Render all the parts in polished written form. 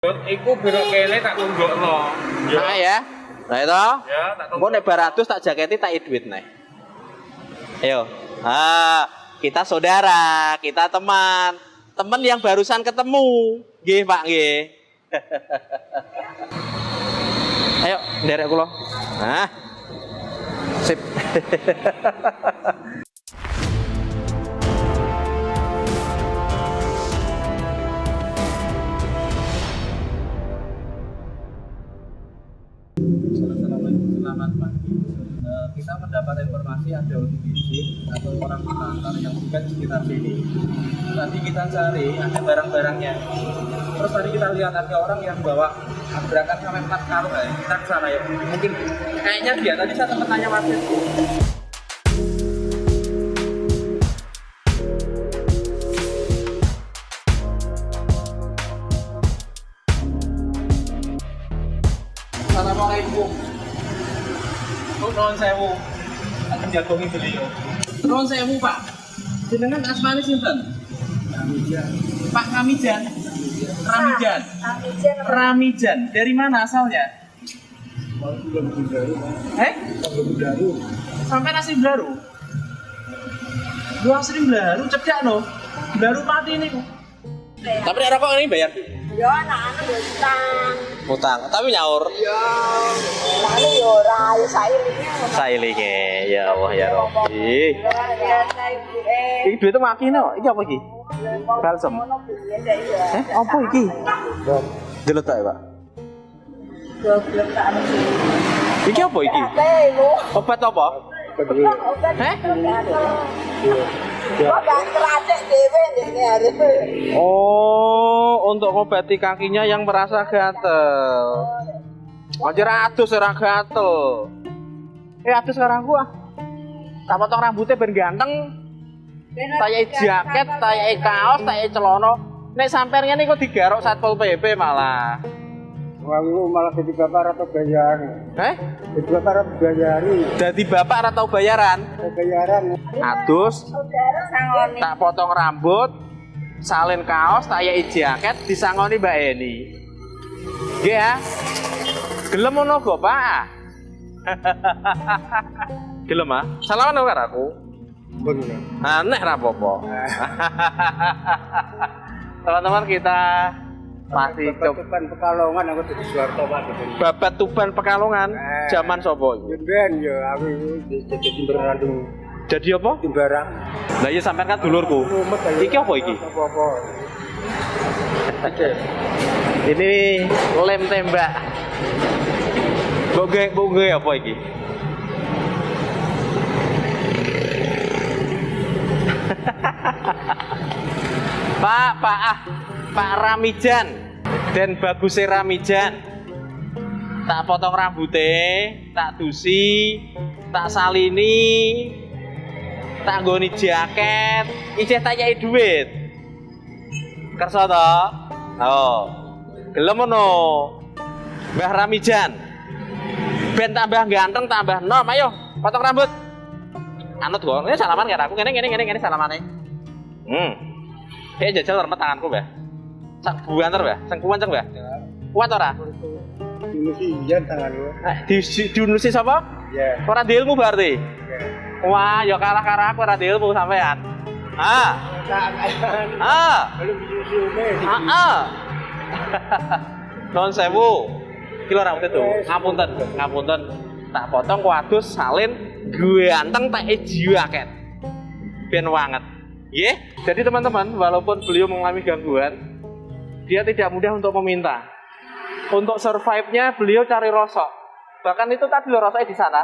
Iku belok kene tak tunjukno. Nah ya. Nah itu. Ya, tak Engko nek 200 tak jaketi tak duit nih. Ayo. Kita saudara, kita teman. Teman yang barusan ketemu. Nggih, Pak, nggih. Ayo, nderek kula. Nah. Sip. Selamat pagi. Kita mendapat informasi ada OTBC atau orang pengantar yang bukan di sekitar sini. Tadi kita cari ada barang-barangnya. Terus tadi kita lihat ada orang yang bawa tabrakan sampai 4 karung. Kita ke sana ya. Mungkin kayaknya dia tadi saya sempat tanya Mas. Assalamualaikum. Nuwun sewu. Aku jagongi beliau. Nuwun sewu, Pak. Jenengan asmane sinten? Ramijan. Pak Ramijan. Ramijan. Ramijan. Dari mana asalnya? Baru. Baru. Sampai nasi baru. Dua asli baru cedak no. Baru mati nih. Tapi nek rokok ini bayar. Ya anak-anak ya utang. Utang, tapi nyaur. Ya. Lalu ya ora ya sailinge. Sailinge, ya Allah ya Rabbi. Ya sailinge. Iki duit makine kok. Iki apa iki? Balsem. Apa iki? Delok tak, Pak. Goblok tak anu sih. Iki apa iki? Obat apa? Obat. Kok gak keracek dhewe ndekne arep. Oh, untuk ngobati kakinya yang merasa gatel. Anjir adus ora gatel. Adus sekarang gua. Tak potong rambutnya ben ganteng. Tayake jaket, tayake kaos, tayake celana. Nek sampean ngene kok digaruk Satpol PP malah. Wangu malah jadi bapak atau bayaran. Jadi bapak atau bayari. Jadi bapak ora tau bayaran. Bayaran. Adus. Tak potong rambut, salin kaos, tayake jaket, disangoni Mbak Eni. Nggih ya. Gelem ngono go, Pak. Gelem ah? Salaman karo aku. Bener. Aneh ra apa-apa. Teman-teman kita masih Tuban Pekalongan aku jadi Suwarto Pak. Babat Tuban Pekalongan zaman sapa iki? Ben ya aku jadi timbaran. Jadi apa? Timbaran. Lah iya sampean kan dulurku. Iki apa iki? Apa-apa. Ini lem tembak. Boge apa iki? Pak Ramijan dan bagusnya Ramijan. Tak potong rambutnya, tak dusi, tak salini, tak nggoni jaket, ijeh tak nyai duit. Kerso to? Oh. Gelem ngono. Mbah Ramijan. Ben tambah ganteng, tambah nom, ayo potong rambut. Anut kok, ini salaman karo aku, ngene salamane. Kayak jajal remet tanganku, Mbah. Sak buanter, Mbah. Sing kuwanceng, Mbah. Kuat ora? Diunusi jan tangan lu. Diunusi sapa? Iya. Ora di ilmu berarti. Wah, ya kalah karo aku ora di ilmu sampean. Belum diunusi ume. Non sewu. Ki lho rambut itu. Ngapunten. Tak potong kuadus salin ganteng tak jaket. Ben wanget. Nggih. Jadi teman-teman, walaupun beliau mengalami gangguan, dia tidak mudah untuk meminta. Untuk survive-nya beliau cari rosok. Bahkan itu tadi lho rosoknya di sana.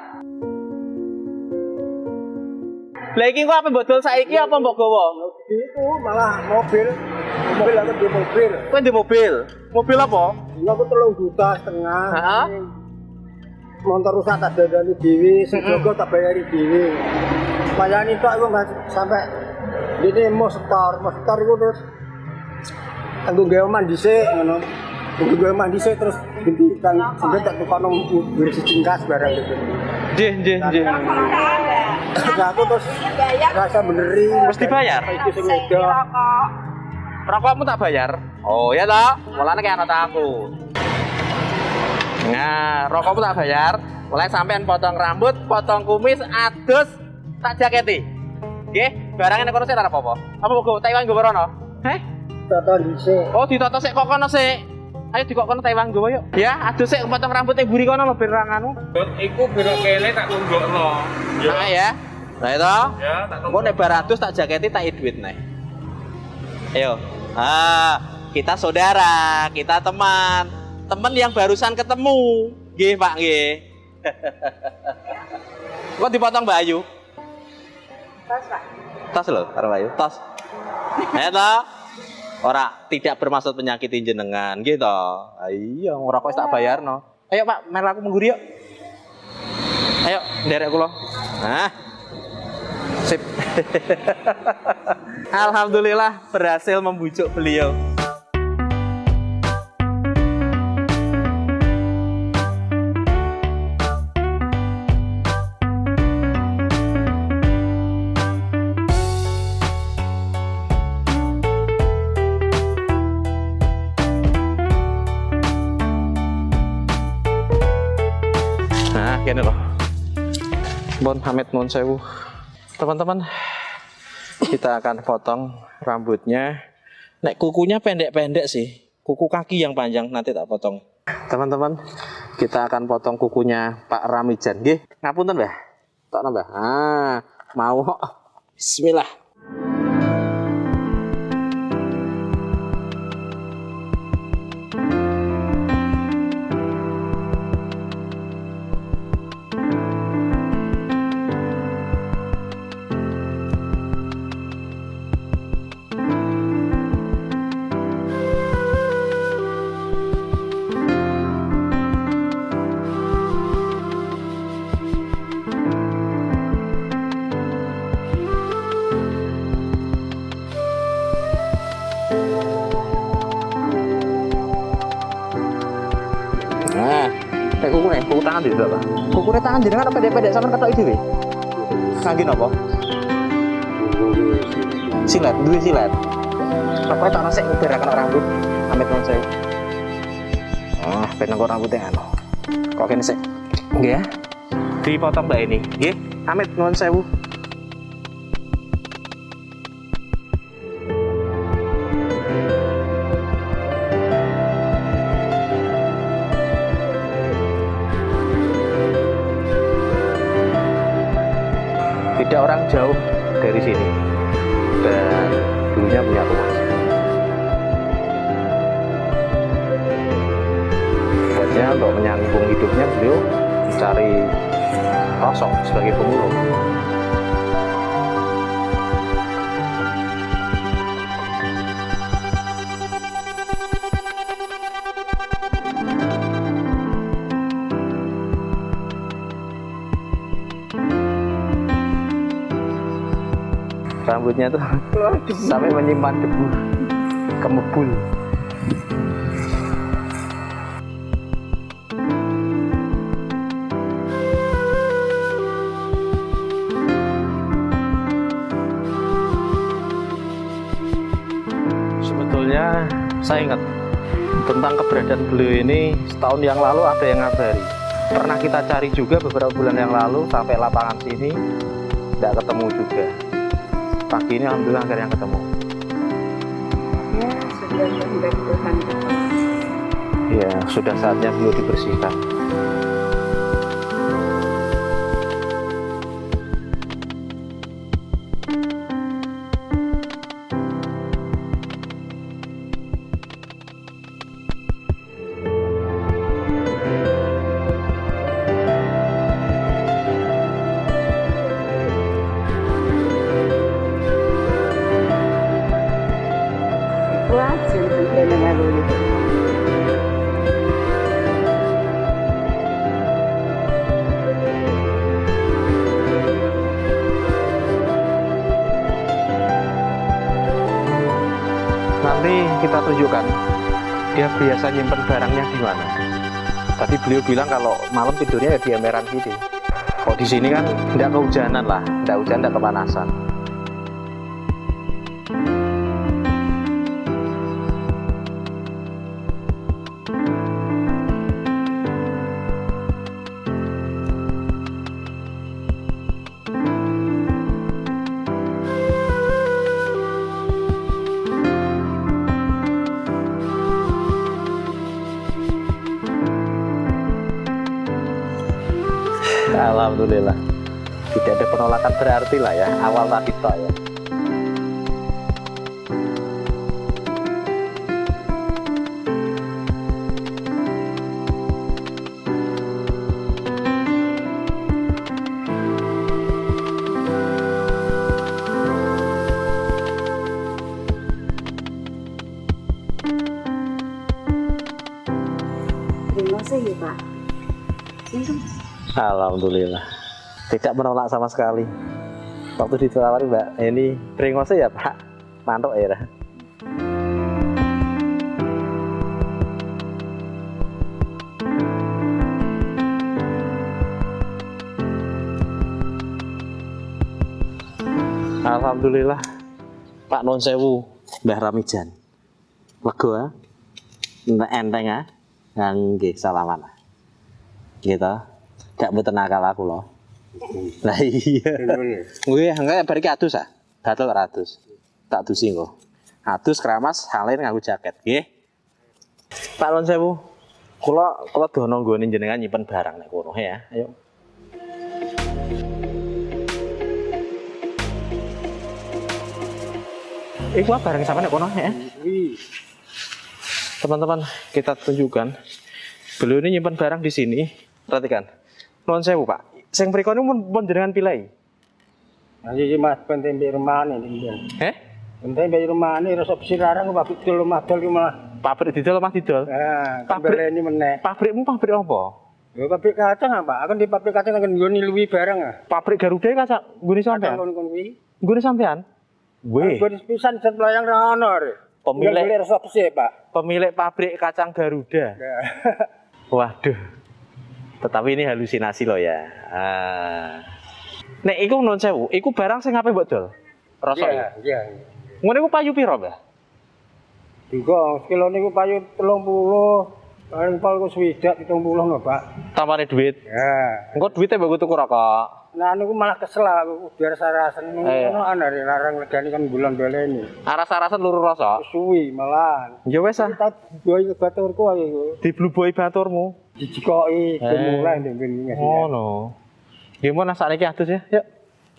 Lah iki kok apa mbok dol saiki apa mbok gawa? Itu malah mobil aku di mobil. Kowe di mobil? Mobil apa? Aku 3,5 juta. Heeh. Motor rusak tak dadani dhewe, sing jogo tak bayari dhewe. Bayani tok aku enggak sampai dene mau setor iku terus anggo gawe omah dhisik ngono. Anggo gawe omah dhisik terus gintikan sampe tak tukokno bersih cingkas barang gitu. Nggih. Nah, aku terus rasa beneri Mesti bayar? Itu sing wedok. rokokmu tak bayar. Oh ya toh, mulane kayak anak aku. Nah, rokokmu tak bayar, mulai sampean potong rambut, potong kumis, adus, tak jaketi. Nggih, barangnya nek kono sik ora apa-apa. Apa go Taiwan go rono? Heh? Toto dhisik. Oh, ditoto sik kok kono sik. Ayo dikok kono Taiwan go yuk. Ya, adus sik potong rambut ning buri kono lho ben anu. Iku belok kene tak tunjukno. Nah ya. Nah itu. Ya, tak Engko nek bar adus tak jaketi tak duit nih. Ayo. Kita saudara, kita teman. Teman yang barusan ketemu. Nggih, Pak, nggih. Kok dipotong Mbak Ayu? Tas, Pak. Tas lho, karo Mbak Ayu. Tas. Eta. Ora tidak bermaksud menyakiti jenengan, gitu. Iya, ora kok tak bayarno. Ayo Pak, mel aku mengguri yuk. Ayo, nderek kula. Nah. Sip. Alhamdulillah berhasil membujuk beliau. Nah, gini loh. Bon Hamid Nun Sewu. Teman-teman, kita akan potong rambutnya. Nek kukunya pendek-pendek sih. Kuku kaki yang panjang nanti tak potong. Teman-teman, kita akan potong kukunya Pak Ramijan. Nggih, ngapunten, Mbah. Tok nambah. Mau. Bismillah. Kuku tangan di berapa? Kukunya tangan jenengan apa pendek-pendek sama ketok itu weh? Kangge napa? Silet, duwe silet. Pokoke tak nek ngeberaken rambut, amit non saya. Ben nang rambutnya anu. Kok kene sik. Nggih ya. Dipotong Mbak ini. Nggih, amit nuwun sewu. Tidak orang jauh dari sini dan dulunya punya rumah. Buatnya untuk menyambung hidupnya beliau mencari rosok sebagai pemulung. Rambutnya tuh sampai menyimpan debu kemebul. Sebetulnya saya ingat tentang keberadaan beliau ini setahun yang lalu ada yang ngabari. Pernah kita cari juga beberapa bulan yang lalu sampai lapangan sini, tidak ketemu juga. Pagi ini alhamdulillah akhirnya ketemu. Ya, sudah dari Tuhan. Ya, sudah saatnya beliau dibersihkan. Wajib sampai dengan dulu. Nanti kita tunjukkan dia biasa nyimpen barangnya di mana. Tadi beliau bilang kalau malam tidurnya ya di emperan sini. Kalau di sini kan tidak kehujanan lah, tidak hujan, tidak kepanasan. Alhamdulillah. Tidak ada penolakan berarti lah ya. Awal tadi tok ya. Terima kasih ya Pak. Itu Alhamdulillah. Tidak menolak sama sekali. Waktu ditawari Mbak, ini bringose ya Pak. Mantuk ya. Alhamdulillah. Pak Nun Sewu, Mbah Ramijan. Lega ya? Enteng ya? Nggih, salaman. Gitu. Gak mboten akal aku loh. Lah iya. Nggih, enggak bariki adus ah. Gatel ratus. Tak dusi kok. Adus keramas halin nganggo jaket, nggih. Pak Nun Sewu. Kula dono nggone jenengan nyimpen barang nek kono ya. Ayo. Iku barang sampe nek kono ya. Teman-teman, kita tunjukkan. Beliau ini nyimpan barang di sini. Perhatikan. Nuwun sewu, Pak. Sing mriko niku pun jenengan pilih. Ayo Mas, penting mbek rumane iki. Penting mbek rumane rasa besirarang pabrik dol omah dol ki malah. Pabrik didol omah didol. Pabrik ini meneh. Pabrikmu pabrik apa? Ya pabrik kacang ah, Pak. Aku di pabrik kacang akan nggoni luwi barang ah. Pabrik Garuda kacang nggone sampean. Kon kuwi. Nggone sampean. Weh. Nggoni pisan set layang ra ono. Pemilik rasa besir, Pak. Pemilik pabrik kacang Garuda. Waduh. Tetapi ini halusinasi loh ya. Nek iku nuwun sewu, iku barang sing ape mbok dol? Rasane. Iya. Ngono iku payu piro, Mbah? Juga kilo niku payu 30. Paling pol ku swidak 70 lho, Pak. Tampane duit. Ya. Engko duite mbok tuku rokok. Nah niku malah kesel aku biar sarasen ngono ana larang legani kan bulan baleni. Aras-arasan luru rasa. Suwi malah. Ya wis ah. Kita boy baturku ayo. Dibluboi baturmu. Dijikoki mulai ndemben ngasih. Oh no. Gimana saat ini adus ya? Yuk.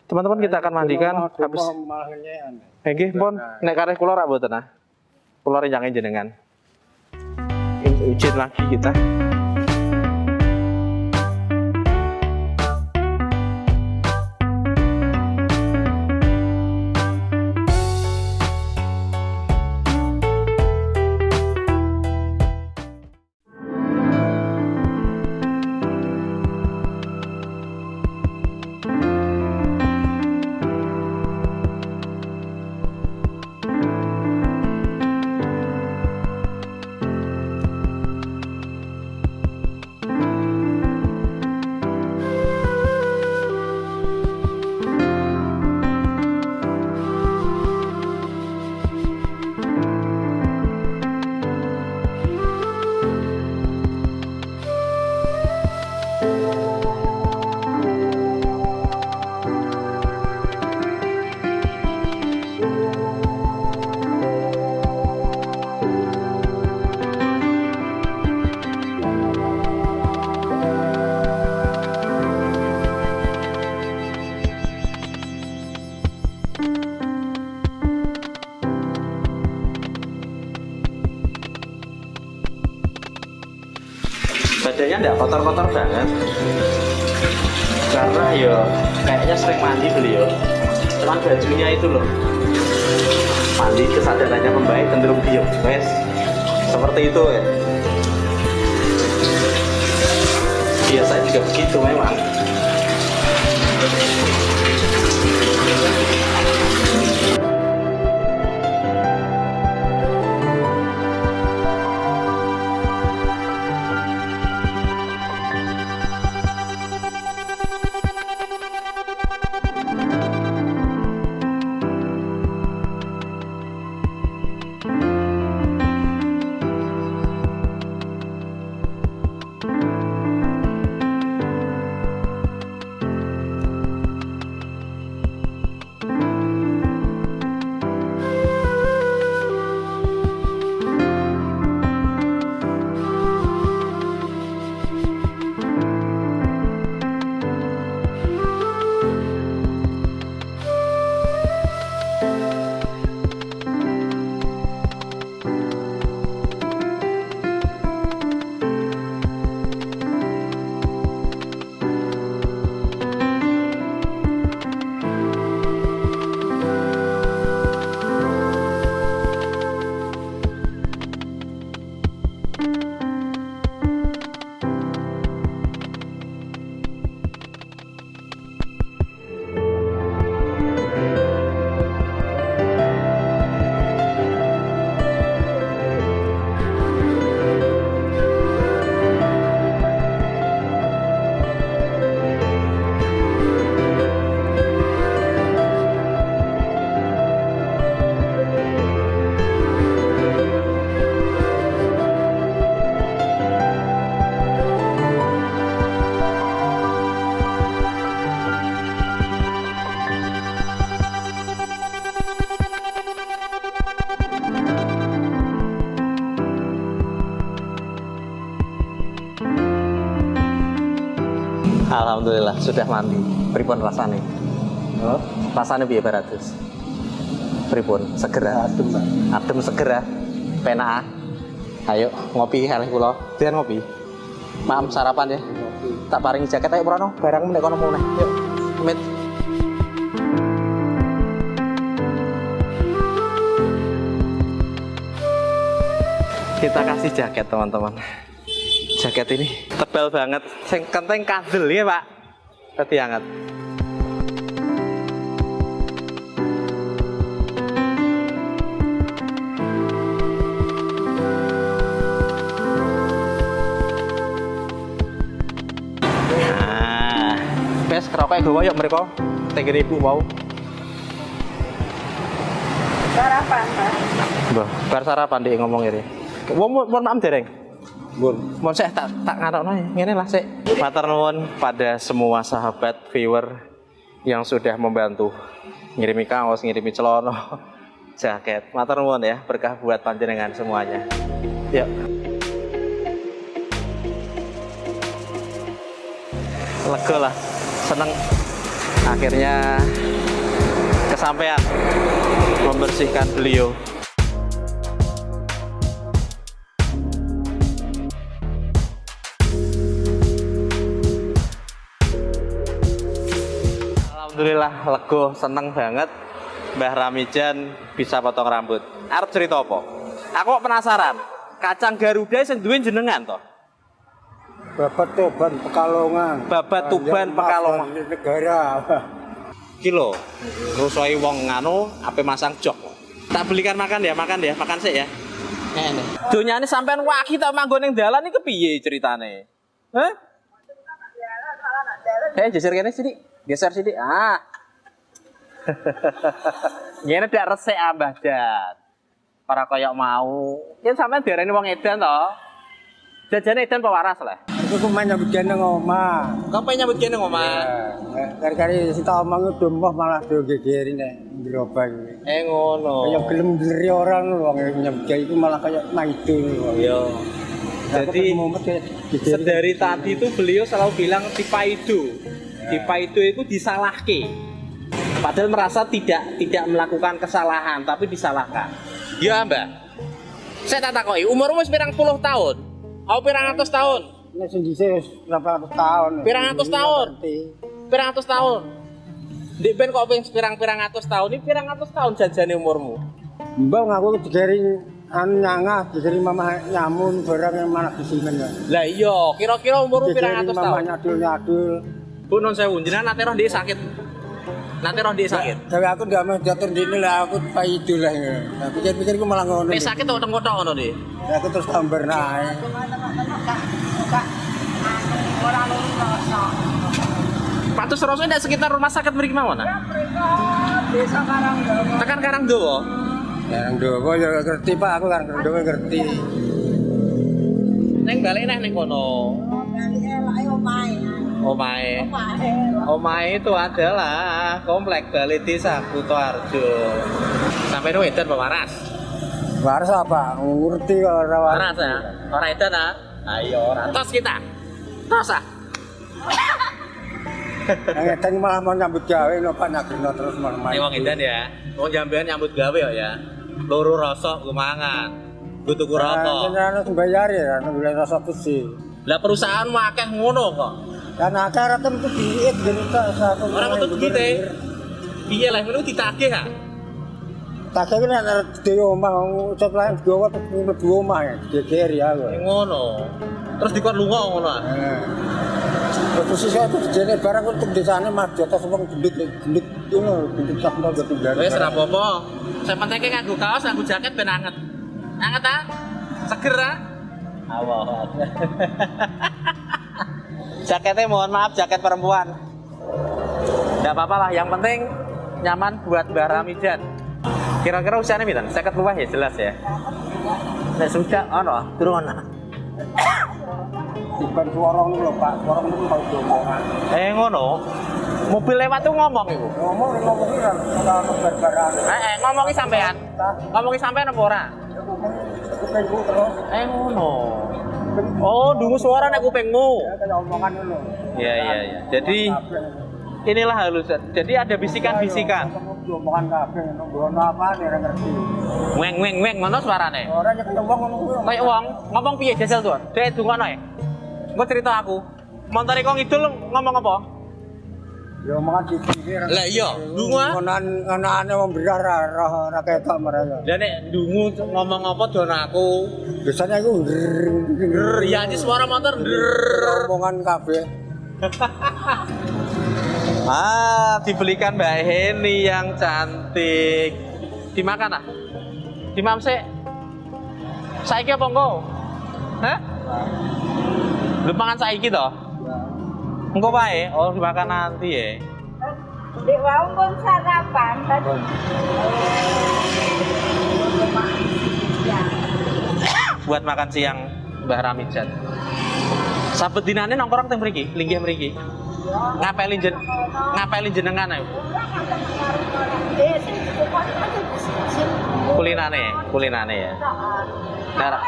Teman-teman kita akan mandikan habis. Malah nyean. Nggih, pun nek kareh kula rak mboten ah. Kula rencangin jenengan. Izin lagi kita. Badannya enggak kotor-kotor banget karena ya kayaknya sering mandi beliau, cuman bajunya itu loh mandi kesadarannya membaik cenderung diem wes seperti itu ya. Biasa juga begitu memang. Alhamdulillah sudah mandi. Pripun rasane? Oh, rasane piye Baratus? Pripun? Seger. Adem seger. Penak. Ayo ngopi kalih kula. Dian ngopi. Maam sarapan ya. Tak paringi jaket ayo Prono. Barang meneh kono meneh. Yuk. Amit. Kita kasih jaket teman-teman. Jaket ini tebal banget. Sing penting kadel ya Pak. Tadi hangat. Nah, wes kerokok gue yuk mereka. Tegene ibu mau. Sarapan, Pak. Mbah, bar sarapan deh ngomong ini. Mohon maaf dereng. Mohon saya tak ngatokno ya. Ngene lah sik. Matur nuwun pada semua sahabat viewer yang sudah membantu ngirimi kaos, ngirimi celana, jaket. Matur nuwun ya, berkah buat panjenengan semuanya. Yuk. Lega lah, seneng akhirnya kesampaian membersihkan beliau. Alhamdulillah lego, seneng banget Mbah Ramijan bisa potong rambut. Arep cerita apa? Aku kok penasaran. Kacang Garuda sing duwe jenengan toh? Babat Tuban Pekalongan. Babat Tuban Pekalongan. Negara. Kilo. Rusoi wong nganu ape masang jok. Tak belikan makan ya, makan sik ya. Ngene. Donyane sampean waki tak manggon ning dalan iki piye ceritane? Hah? Geser kene sithik. Geser sithik. Ah. Ngene dak resik Mbah Jan. Ora koyok mau. Yen sampean diarani wong edan to. Jajane edan apa waras lah. Aku main nyambut kene ngomah. Kok pengen nyambut kene omah? Kari-kari sita omong domah malah do gegeri nek gerobak. Ngono. Kayak gelem bleri orang wong nyambut iku malah kayak maido. Iya. Jadi sedari tadi itu beliau selalu bilang dipaido. Dipaido itu disalahke. Padahal merasa tidak melakukan kesalahan tapi disalahkan. Ya Mbak. Saya tak takoki, umurmu wis pirang puluh tahun? Apa pirang atus tahun? Nek sing dhisik wis 800 tahun. Pirang atus tahun? Pirang atus tahun? Dik ben kok pirang-pirang atus tahun? Ini pirang atus tahun jajane umurmu? Mbak ngaku digering nyangah, digering mamah nyamun barang yang malah disimen. Lah iya, kira-kira umurmu pirang atus tahun? Nyadul-nyadul. Bu non sewu, jenengan nate roh ndek sakit. Nate roh ndek sakit. Tapi aku ndak mau jatuh dini lah, aku paido lah. Nah, pikir-pikir aku malah ngono. Nek sakit tok kotok ngono nih. Ya aku terus tambar nae. Pak Tus Roso ndak sekitar rumah sakit mriki mawon. Desa Karangdawa. Tekan Karangdawa. Karangdawa ya ngerti Pak, aku Karangdawa ngerti. Neng balik neng kono. Omahe itu adalah komplek Balai Desa Kutoarjo. Sampai nu edan Pak Waras. Waras apa? Ngerti kok ora Waras ya. Ora edan ah. Ayo ora tos kita. Tos ah. Edan malah mau nyambut gawe no Pak Nagrino terus malah. Ini wong edan ya. Wong jambean nyambut gawe ya. Loro rasa kumangan. Nggo tuku rokok. Jenengan bayar ya, nggolek rasa besi. Lah perusahaan akeh ngono kok. Kan akeh ra tentu duit gene tok satu. Ora metu duite. Piye lah ngono ditagih ha? Tagih kan nek dhewe omah ucap lain gawa mlebu omah ya, geger ya lho. Ngono. Terus dikon lunga ngono ah. Posisi itu jene barang untuk desane mah di atas wong gendut ngono, gendut sak nang tunggal. Wis ora apa-apa. Sing penting nganggo kaos, nganggo jaket ben anget. Anget ah? Seger ah? Allah. Jaketnya mohon maaf jaket perempuan. Enggak apa-apa lah, yang penting nyaman buat Mbah Ramijan. Kira-kira usianya pinten? 50 luwih ya jelas ya. Nek sudah ono, durung ono. Bukan suara lho Pak, suara niku mau ngomongan. Ngono. Mobil lewat tuh ngomong iku. Ngomong kan ora barbaran. Ngomongi sampean. Ngomongi sampean apa ora? Kupingku terus. Ngono. Oh, dungu suara nek kupingmu. Ya kaya omongan ngono. Iya. Jadi inilah halus. Jadi ada bisikan-bisikan. Omongan kabeh ngono apa ora ngerti. Weng ngono suarane. Ora nyekno wong ngono kuwi. Kayak wong ngomong piye jajal tuh? Dek dungono ya. Engko cerita aku. Montore kok ngidul ngomong apa? Ya omongan dipikir. Lah iya, dungo. Ngonan-ngonane wong berar ora ketok mereka. Lah nek dungu ngomong apa dono aku. Biasanya aku Ya aja suara motor. omongan kabeh. Dibelikan Mbak Heni yang cantik. Dimakan ah? Dimam sih. Saiki apa engko? Hah? Lu makan saiki toh? Engko wae. Oh, dimakan nanti ya. Dek wau pun sarapan tadi. Ya. Buat makan siang Mbah Ramijan. Sabet dinane nongkrong teng mriki, linggih mriki. Ngapelin jenengan ayo. Kulinane ya. Nah,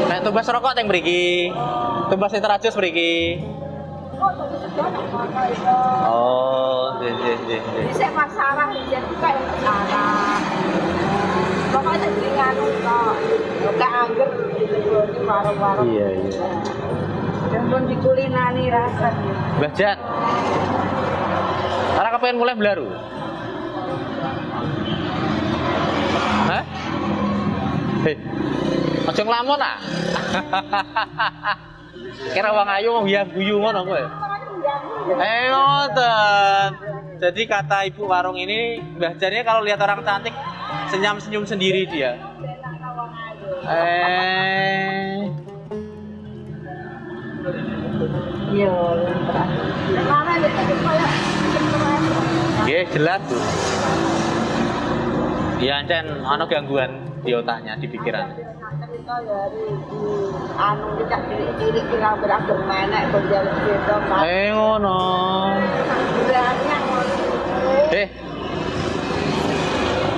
Nek tumbas rokok teng mriki. Tumbas terajus mriki. Oh, nggih. Bisa masalah jadi kayak masalah. Pokoknya jadi nganu kok. Gak angger gitu di warung-warung. Iya. Dan pun dikulinani rasanya. Mbah Jan. Ora kepengen mulai blaru. Hah? Hei. Aja nglamun ah. Kira wong ayu wong guyu ngono kowe. Ngoten. Jadi kata ibu warung ini, Mbah Jan ini kalau lihat orang cantik senyum-senyum sendiri dia. Iya. Nggih, jelas tuh. Iya, Cen, ana gangguan di otaknya, di pikiran. Anu dicak cilik-cilik kira berakhir menek kerja gitu kan. Ngono.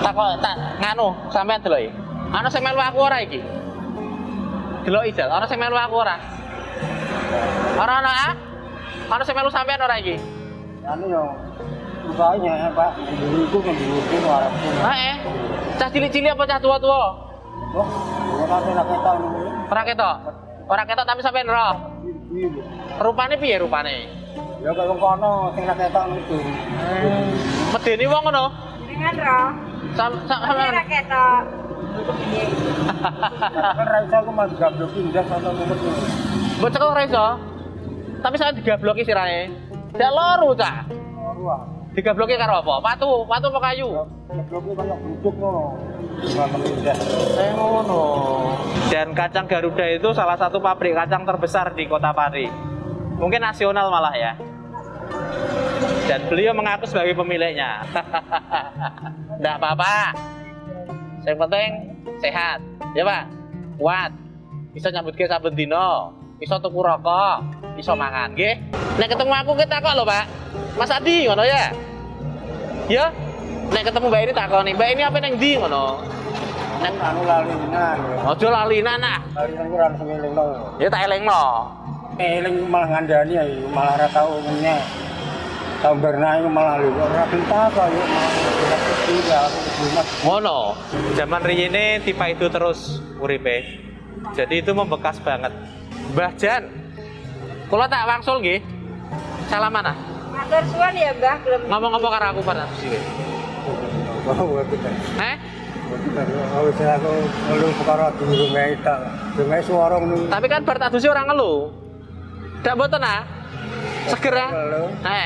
Tak nganu sampean delok. Ana sing melu aku ora iki? Delok ijal, ana sing melu aku ora? Ora ana ah? Ana sing melu sampean ora iki? Anu yo rupanya Pak, dulu kan dulu arep. Cah cilik-cilik apa cah tua-tua? Oh, ora ketok ngono. Ora ketok. Ora ketok tapi sampean roh. Rupane piye rupane? Ya kaya kono sing ketok niku. Medeni wong ngono. Dengan roh. Sampean Ora ketok. Kan ra iso aku mas gablok pindah atau nomor itu. Mbok cekel ora iso. Tapi saya digabloki sirahe. Dak loro cah. Ruang. Digabloki karo apa? Patu apa kayu? Gabloknya kaya buduk ngono. Gimana pindah. Ngono. Dan kacang Garuda itu salah satu pabrik kacang terbesar di Kota Pati. Mungkin nasional malah ya. Dan beliau mengaku sebagai pemiliknya. Nggak apa-apa. Yang penting sehat, ya Pak. Kuat. Bisa nyambut ke saben dino, bisa tuku rokok, bisa mangan, nggih. Nek ketemu aku kita kok lho, Pak. Mas Adi ngono ya. Ya. Nek ketemu Mbak ini takoni, Mbak ini apa ning ndi ngono. Nek anu lalinan. Aja lalinan ah. Lalinan ku ora ngelingno. Ya tak elingno. Eling malah ngandani ya, malah ora tau meneh. Tahun bernaik malah lho ora pintar kok ya malah tidak ngono. Zaman riyene tipe itu terus uripe. Jadi itu membekas banget. Mbah Jan. Kula tak wangsul nggih. Salaman ah. Matur suwun ya, Mbah, gelem. Ngomong apa karo aku pada sini? Wis aku ngelu perkara durunge tak. Durunge swara ngono. Tapi kan bar tak dusi ora ngelu. Ndak mboten ah. Seger ah.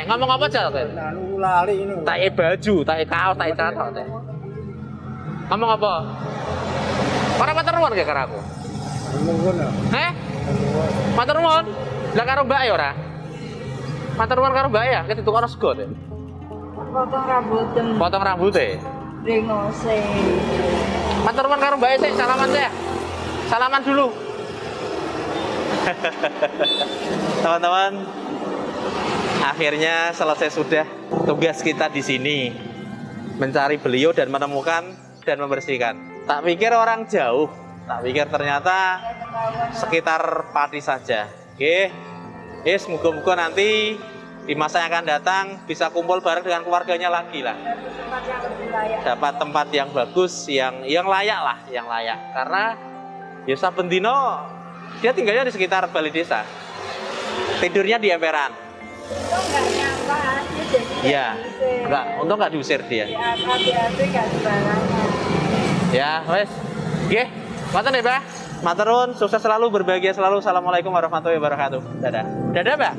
Ngomong apa aja kowe? Anu lali ngono. Tak baju, tak kaos, tak celana. Ngomong apa? Ora matur nuwun gak karo aku? Ngono. Matur nuwun. Lah karo Mbak ya ora? Matur nuwun karo Mbak ya, ket ditukokno sego teh. Potong rambut. Potong rambute. Rengose. Matur nuwun karo Mbak sik, salaman teh. Salaman dulu. Teman-teman, akhirnya selesai sudah tugas kita di sini, mencari beliau dan menemukan dan membersihkan. Tak pikir orang jauh, tak pikir ternyata sekitar Pati saja. Oke. Semoga-moga nanti di masa yang akan datang bisa kumpul bareng dengan keluarganya lagi lah. Dapat tempat yang bagus, yang layak lah, yang layak. Karena ya saben dino dia tinggalnya di sekitar balai desa. Tidurnya di emperan. Untung nggak nyangka aja jadi Iya. Untung nggak diusir dia. hati-hati nggak sembarangan. Ya, wes. Oke. Matur nih, Mbak. Maturun, sukses selalu, berbahagia selalu. Assalamualaikum warahmatullahi wabarakatuh. Dadah. Dadah, Mbak.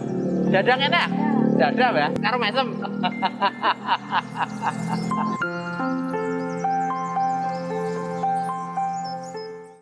Dadang enak. Dadah, Mbak. Karo mesem.